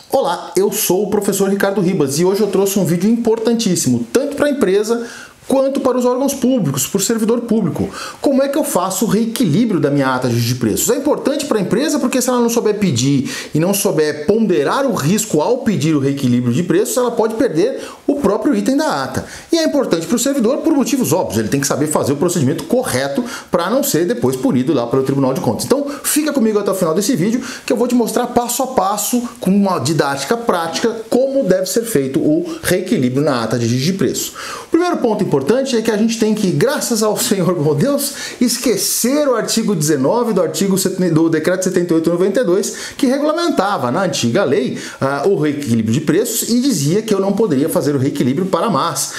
Olá, eu sou o professor Ricardo Ribas e hoje eu trouxe um vídeo importantíssimo, tanto para a empresa quanto para os órgãos públicos, por servidor público. Como é que eu faço o reequilíbrio da minha ata de preços? É importante para a empresa porque se ela não souber pedir e não souber ponderar o risco ao pedir o reequilíbrio de preços, ela pode perder o próprio item da ata. E é importante para o servidor por motivos óbvios, ele tem que saber fazer o procedimento correto para não ser depois punido lá pelo Tribunal de Contas. Então fica comigo até o final desse vídeo que eu vou te mostrar passo a passo, com uma didática prática, como deve ser feito o reequilíbrio na ata de preço. O primeiro ponto importante é que a gente tem que, graças ao Senhor, meu Deus, esquecer o artigo 19 do Decreto 78/92, que regulamentava na antiga lei o reequilíbrio de preços e dizia que eu não poderia fazer o reequilíbrio para mais.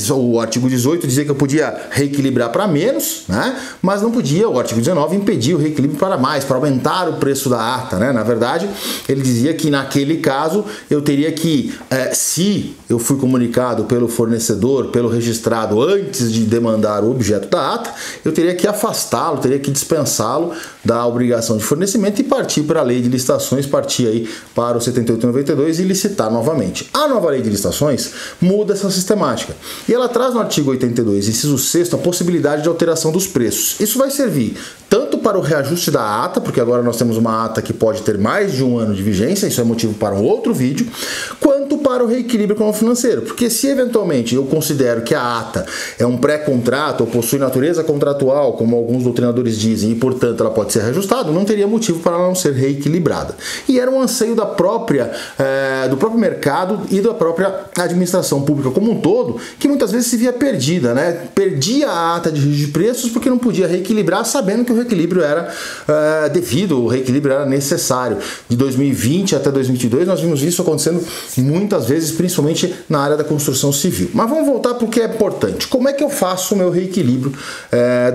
O artigo 18 dizia que eu podia reequilibrar para menos, né? Mas não podia, o artigo 19 impedia o reequilíbrio para mais, para aumentar o preço da ata, né? Na verdade, ele dizia que naquele caso eu teria que, se eu fui comunicado pelo fornecedor, pelo registrado antes de demandar o objeto da ata, eu teria que afastá-lo, teria que dispensá-lo da obrigação de fornecimento e partir para a lei de licitações, partir aí para o 78/92 e licitar novamente. A nova lei de licitações muda essa sistemática e ela traz no artigo 82, inciso 6º, a possibilidade de alteração dos preços. Isso vai servir tanto para o reajuste da ata, porque agora nós temos uma ata que pode ter mais de um ano de vigência, isso é motivo para um outro vídeo, quanto para o reequilíbrio econômico-financeiro, porque se eventualmente eu considero que a ata é um pré-contrato ou possui natureza contratual, como alguns doutrinadores dizem, e portanto ela pode ser reajustada, não teria motivo para ela não ser reequilibrada. E era um anseio do próprio mercado e da própria administração pública como um todo, que muitas vezes se via perdida, né? Perdia a ata de preços porque não podia reequilibrar, sabendo que o reequilíbrio era devido, o reequilíbrio era necessário. De 2020 até 2022 nós vimos isso acontecendo muitas vezes, principalmente na área da construção civil. Mas vamos voltar para o que é importante. Como é que eu faço o meu reequilíbrio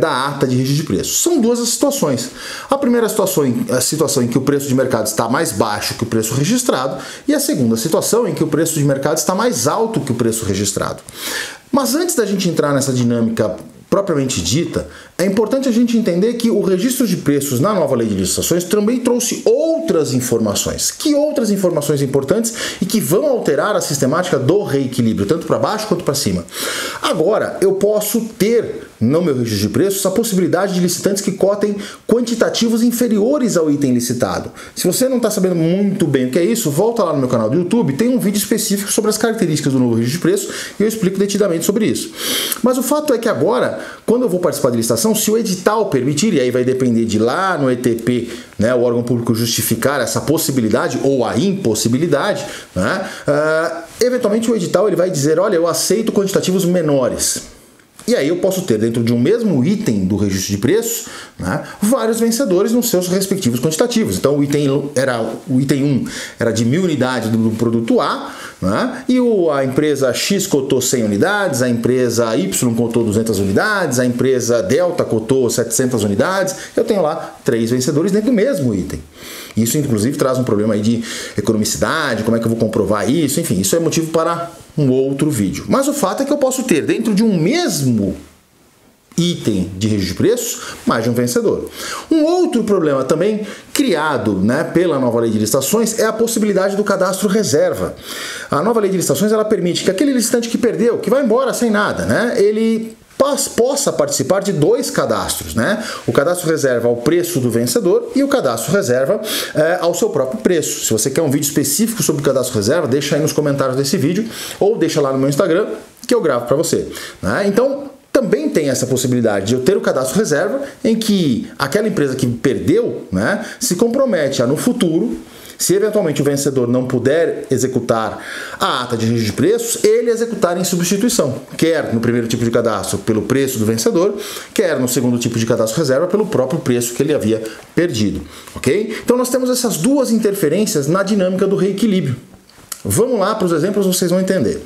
da ata de preços? São duas as situações. A primeira situação, a situação em que o preço de mercado está mais baixo que o preço registrado, e a segunda situação em que o preço de mercado está mais alto que o preço registrado. Mas antes da gente entrar nessa dinâmica propriamente dita, é importante a gente entender que o registro de preços na nova lei de licitações também trouxe outras informações. Que outras informações importantes e que vão alterar a sistemática do reequilíbrio, tanto para baixo quanto para cima. Agora, eu posso ter no meu registro de preços a possibilidade de licitantes que cotem quantitativos inferiores ao item licitado. Se você não está sabendo muito bem o que é isso, volta lá no meu canal do YouTube, tem um vídeo específico sobre as características do novo registro de preços e eu explico detidamente sobre isso. Mas o fato é que agora, quando eu vou participar de licitação, se o edital permitir, e aí vai depender de lá no ETP, né, o órgão público justificar essa possibilidade ou a impossibilidade, né, eventualmente o edital ele vai dizer, olha, eu aceito quantitativos menores. E aí eu posso ter dentro de um mesmo item do registro de preços, né, vários vencedores nos seus respectivos quantitativos. Então o item 1 era de 1000 unidades do produto A, né, e a empresa X cotou 100 unidades, a empresa Y cotou 200 unidades, a empresa Delta cotou 700 unidades. Eu tenho lá 3 vencedores dentro do mesmo item. Isso inclusive traz um problema aí de economicidade, como é que eu vou comprovar isso, enfim, isso é motivo para um outro vídeo. Mas o fato é que eu posso ter dentro de um mesmo item de registro de preços mais de um vencedor. Um outro problema também criado, né, pela nova lei de licitações é a possibilidade do cadastro reserva. A nova lei de licitações ela permite que aquele licitante que perdeu, que vai embora sem nada, né, ele possa participar de 2 cadastros, né? O cadastro reserva ao preço do vencedor e o cadastro reserva ao seu próprio preço. Se você quer um vídeo específico sobre o cadastro reserva, deixa aí nos comentários desse vídeo ou deixa lá no meu Instagram que eu gravo para você, né? Então, também tem essa possibilidade de eu ter o cadastro reserva em que aquela empresa que perdeu, né, se compromete a no futuro, se eventualmente o vencedor não puder executar a ata de registro de preços, ele executar em substituição, quer no primeiro tipo de cadastro pelo preço do vencedor, quer no segundo tipo de cadastro reserva pelo próprio preço que ele havia perdido, ok? Então nós temos essas duas interferências na dinâmica do reequilíbrio. Vamos lá para os exemplos, vocês vão entender.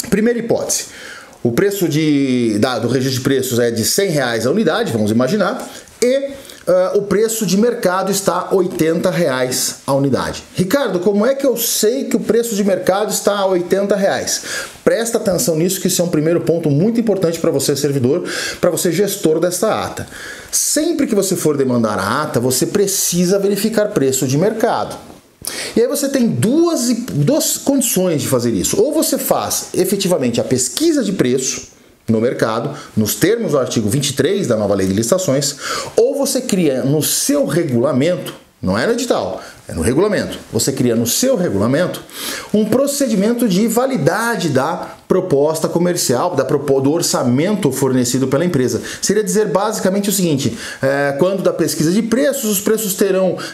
Primeira hipótese. O preço do registro de preços é de R$100 a unidade, vamos imaginar, e o preço de mercado está R$80 a unidade. Ricardo, como é que eu sei que o preço de mercado está a R$80? Presta atenção nisso, que isso é um primeiro ponto muito importante para você, servidor, para você, gestor dessa ata. Sempre que você for demandar a ata, você precisa verificar preço de mercado. E aí você tem duas condições de fazer isso. Ou você faz efetivamente a pesquisa de preço no mercado, nos termos do artigo 23 da nova lei de licitações, ou você cria no seu regulamento, não é no edital, é no regulamento, você cria no seu regulamento um procedimento de validade da proposta comercial, do orçamento fornecido pela empresa. Seria dizer basicamente o seguinte, quando da pesquisa de preços, os preços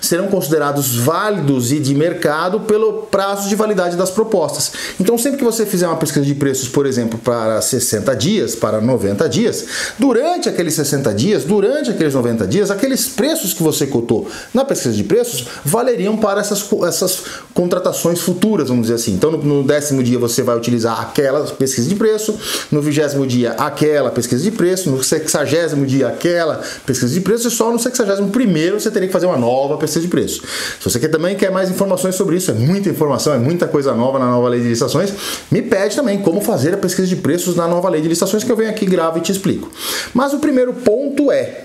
serão considerados válidos e de mercado pelo prazo de validade das propostas. Então sempre que você fizer uma pesquisa de preços, por exemplo, para 60 dias, para 90 dias, durante aqueles 60 dias, durante aqueles 90 dias, aqueles preços que você cotou na pesquisa de preços valeriam para essas contratações futuras, vamos dizer assim. Então no 10º dia você vai utilizar aquela pesquisa de preço, no 20º dia aquela pesquisa de preço, no 60º dia aquela pesquisa de preço, e só no 61º você teria que fazer uma nova pesquisa de preço. Se você também quer mais informações sobre isso, é muita informação, é muita coisa nova na nova lei de licitações, me pede também como fazer a pesquisa de preços na nova lei de licitações, que eu venho aqui, gravo e te explico. Mas o primeiro ponto é,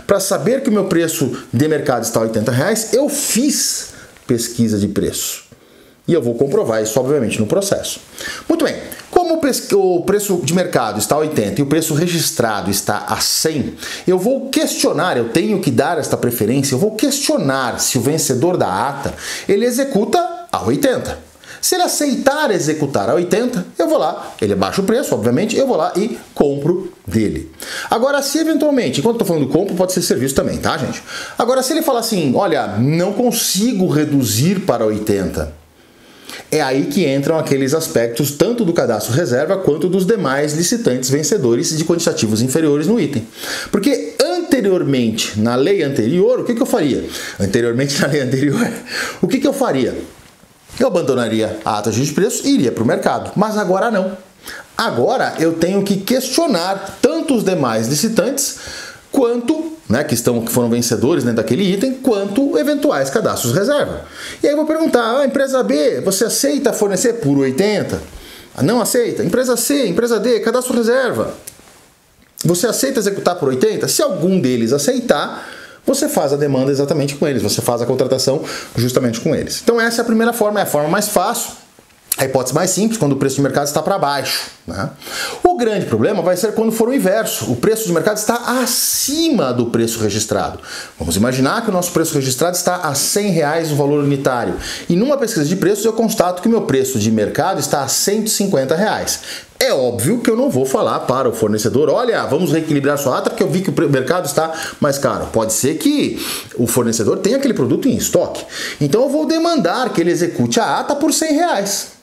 para saber que o meu preço de mercado está a R$80, eu fiz pesquisa de preço. E eu vou comprovar isso, obviamente, no processo. Muito bem, como o preço de mercado está a 80 e o preço registrado está a 100, eu vou questionar, eu tenho que dar esta preferência, eu vou questionar se o vencedor da ata, ele executa a 80. Se ele aceitar executar a 80, eu vou lá, ele baixa o preço, obviamente, eu vou lá e compro dele. Agora, se eventualmente, enquanto eu estou falando do compro, pode ser serviço também, tá, gente? Agora, se ele falar assim, olha, não consigo reduzir para 80, é aí que entram aqueles aspectos tanto do cadastro reserva quanto dos demais licitantes vencedores de quantitativos inferiores no item. Porque anteriormente, na lei anterior, o que eu faria? Anteriormente, na lei anterior, o que eu faria? Eu abandonaria a ata de preço e iria para o mercado. Mas agora não. Agora eu tenho que questionar tanto os demais licitantes quanto, que foram vencedores daquele item, quanto eventuais cadastros reserva. E aí eu vou perguntar, empresa B, você aceita fornecer por 80? Não aceita? Empresa C, empresa D, cadastro reserva. Você aceita executar por 80? Se algum deles aceitar, você faz a demanda exatamente com eles, você faz a contratação justamente com eles. Então essa é a primeira forma, é a forma mais fácil. A hipótese mais simples, quando o preço de mercado está para baixo. O grande problema vai ser quando for o inverso. O preço de mercado está acima do preço registrado. Vamos imaginar que o nosso preço registrado está a R$100 o valor unitário. E numa pesquisa de preços eu constato que o meu preço de mercado está a R$150. É óbvio que eu não vou falar para o fornecedor, olha, vamos reequilibrar sua ata porque eu vi que o mercado está mais caro. Pode ser que o fornecedor tenha aquele produto em estoque. Então eu vou demandar que ele execute a ata por R$100.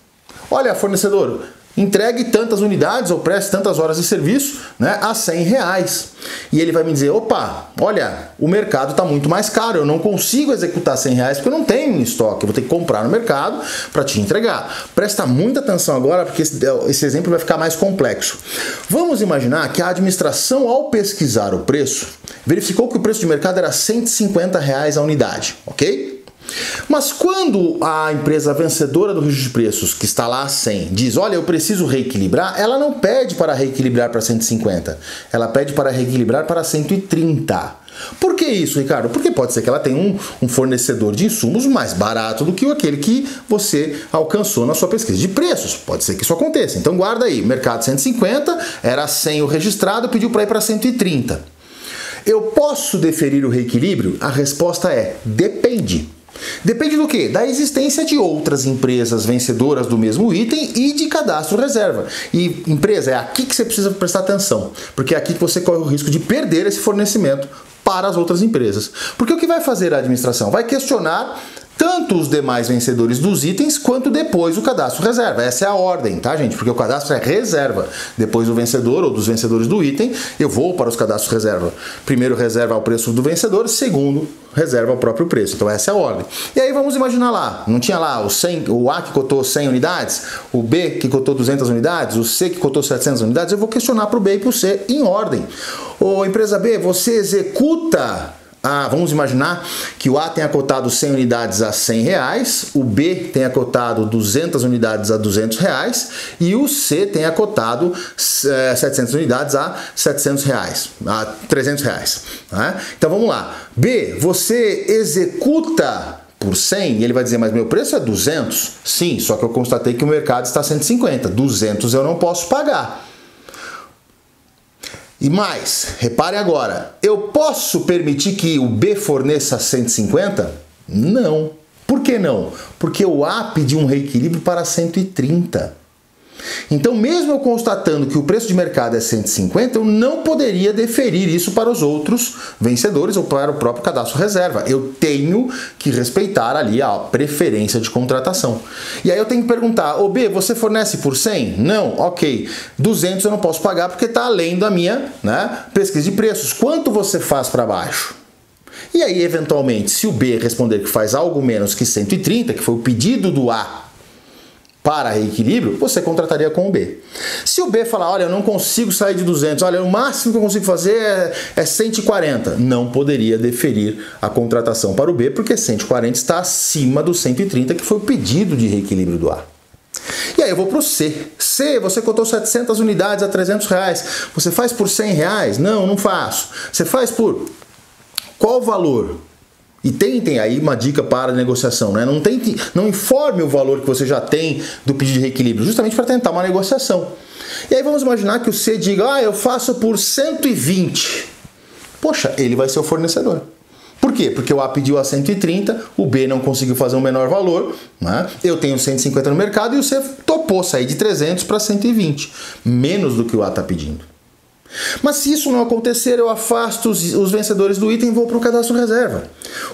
Olha, fornecedor, entregue tantas unidades ou preste tantas horas de serviço a R$100. E ele vai me dizer, opa, olha, o mercado está muito mais caro, eu não consigo executar R$100 porque eu não tenho em estoque, eu vou ter que comprar no mercado para te entregar. Presta muita atenção agora porque esse exemplo vai ficar mais complexo. Vamos imaginar que a administração, ao pesquisar o preço, verificou que o preço de mercado era R$150 a unidade, ok? Mas quando a empresa vencedora do registro de preços, que está lá a 100, diz, olha, eu preciso reequilibrar, ela não pede para reequilibrar para 150, ela pede para reequilibrar para 130. Por que isso, Ricardo? Porque pode ser que ela tenha um fornecedor de insumos mais barato do que aquele que você alcançou na sua pesquisa de preços. Pode ser que isso aconteça. Então guarda aí, mercado 150, era 100 o registrado, pediu para ir para 130. Eu posso deferir o reequilíbrio? A resposta é, depende. Depende do quê? Da existência de outras empresas vencedoras do mesmo item e de cadastro reserva. E empresa, é aqui que você precisa prestar atenção, porque é aqui que você corre o risco de perder esse fornecimento para as outras empresas. Porque o que vai fazer a administração? Vai questionar tanto os demais vencedores dos itens, quanto depois o cadastro reserva. Essa é a ordem, tá, gente? Porque o cadastro é reserva. Depois do vencedor ou dos vencedores do item, eu vou para os cadastros reserva. Primeiro reserva o preço do vencedor, segundo reserva o próprio preço. Então essa é a ordem. E aí vamos imaginar lá, não tinha lá o A que cotou 100 unidades, o B que cotou 200 unidades, o C que cotou 700 unidades, eu vou questionar para o B e para o C em ordem. Ô, empresa B, você executa... vamos imaginar que o A tenha cotado 100 unidades a R$100, o B tenha cotado 200 unidades a R$200 e o C tenha cotado 700 unidades a R$700, a R$300. Então vamos lá. B, você executa por 100, e ele vai dizer, mas meu preço é 200? Sim, só que eu constatei que o mercado está 150. 200 eu não posso pagar. E mais, repare agora, eu posso permitir que o B forneça 150? Não. Por que não? Porque o A pediu um reequilíbrio para 130. Então, mesmo eu constatando que o preço de mercado é 150, eu não poderia deferir isso para os outros vencedores ou para o próprio cadastro reserva. Eu tenho que respeitar ali a preferência de contratação. E aí eu tenho que perguntar, ô B, você fornece por 100? Não? Ok. 200 eu não posso pagar porque está além da minha, pesquisa de preços. Quanto você faz para baixo? E aí, eventualmente, se o B responder que faz algo menos que 130, que foi o pedido do A para reequilíbrio, você contrataria com o B. Se o B falar, olha, eu não consigo sair de 200, olha, o máximo que eu consigo fazer é 140, não poderia deferir a contratação para o B, porque 140 está acima do 130, que foi o pedido de reequilíbrio do A. E aí eu vou para o C. C, você cotou 700 unidades a R$300. Você faz por R$100? Não, não faço. Você faz por qual valor? E tentem aí uma dica para a negociação, né? Não informe o valor que você já tem do pedido de reequilíbrio, justamente para tentar uma negociação. E aí vamos imaginar que o C diga, eu faço por 120. Poxa, ele vai ser o fornecedor. Por quê? Porque o A pediu a 130, o B não conseguiu fazer um menor valor, né? Eu tenho 150 no mercado e o C topou sair de 300 para 120, menos do que o A está pedindo. Mas se isso não acontecer, eu afasto os vencedores do item e vou para o cadastro reserva.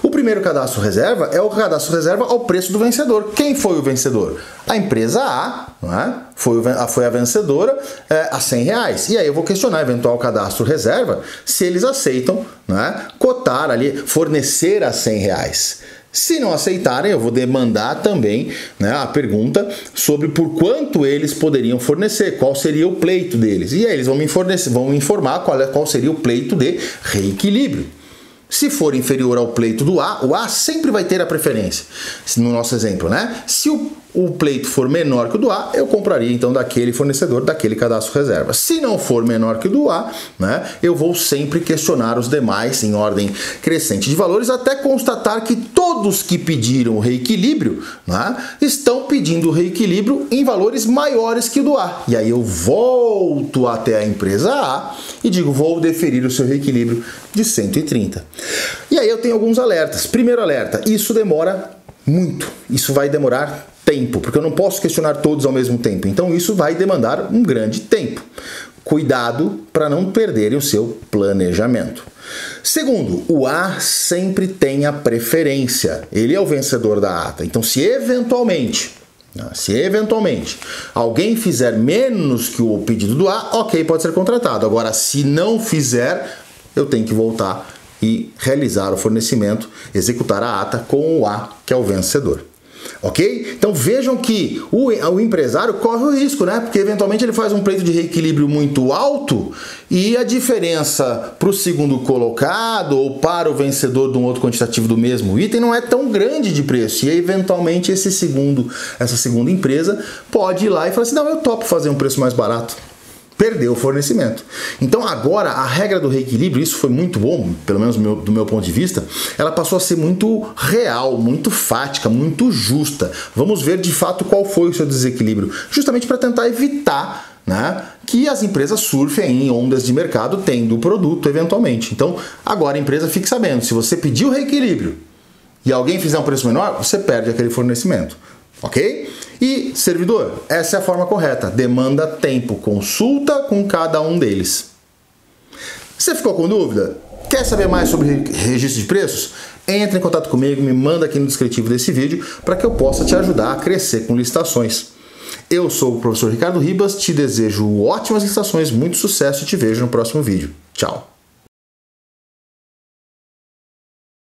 O primeiro cadastro reserva é o cadastro reserva ao preço do vencedor. Quem foi o vencedor? A empresa A, não é? Foi a vencedora a R$100. E aí eu vou questionar eventual cadastro reserva se eles aceitam, não é? Cotar ali, fornecer a R$100. Se não aceitarem, eu vou demandar também, né, a pergunta sobre por quanto eles poderiam fornecer, qual seria o pleito deles. E aí eles vão me informar qual seria o pleito de reequilíbrio. Se for inferior ao pleito do A, o A sempre vai ter a preferência, no nosso exemplo, né? Se o pleito for menor que o do A, eu compraria então daquele fornecedor, daquele cadastro reserva. Se não for menor que o do A, né, eu vou sempre questionar os demais em ordem crescente de valores até constatar que todos que pediram o reequilíbrio, né, estão pedindo o reequilíbrio em valores maiores que o do A. E aí eu volto até a empresa A e digo, vou deferir o seu reequilíbrio de 130. E aí eu tenho alguns alertas. Primeiro alerta, isso demora muito. Isso vai demorar tempo, porque eu não posso questionar todos ao mesmo tempo. Então isso vai demandar um grande tempo. Cuidado para não perderem o seu planejamento. Segundo, o A sempre tem a preferência. Ele é o vencedor da ata. Então se eventualmente alguém fizer menos que o pedido do A, ok, pode ser contratado. Agora, se não fizer, eu tenho que voltar e realizar o fornecimento, executar a ata com o A, que é o vencedor. Ok? Então vejam que o empresário corre o risco, né? Porque eventualmente ele faz um pleito de reequilíbrio muito alto e a diferença para o segundo colocado ou para o vencedor de um outro quantitativo do mesmo item não é tão grande de preço. E eventualmente essa segunda empresa pode ir lá e falar assim, não, eu topo fazer um preço mais barato. Perdeu o fornecimento. Então agora a regra do reequilíbrio, isso foi muito bom, pelo menos do meu ponto de vista, ela passou a ser muito real, muito fática, muito justa. Vamos ver de fato qual foi o seu desequilíbrio, justamente para tentar evitar, né, que as empresas surfem em ondas de mercado tendo o produto eventualmente. Então agora a empresa fique sabendo, se você pedir o reequilíbrio e alguém fizer um preço menor, você perde aquele fornecimento. Ok? E, servidor, essa é a forma correta. Demanda tempo. Consulta com cada um deles. Você ficou com dúvida? Quer saber mais sobre registro de preços? Entre em contato comigo, me manda aqui no descritivo desse vídeo para que eu possa te ajudar a crescer com licitações. Eu sou o professor Ricardo Ribas, te desejo ótimas licitações, muito sucesso e te vejo no próximo vídeo. Tchau!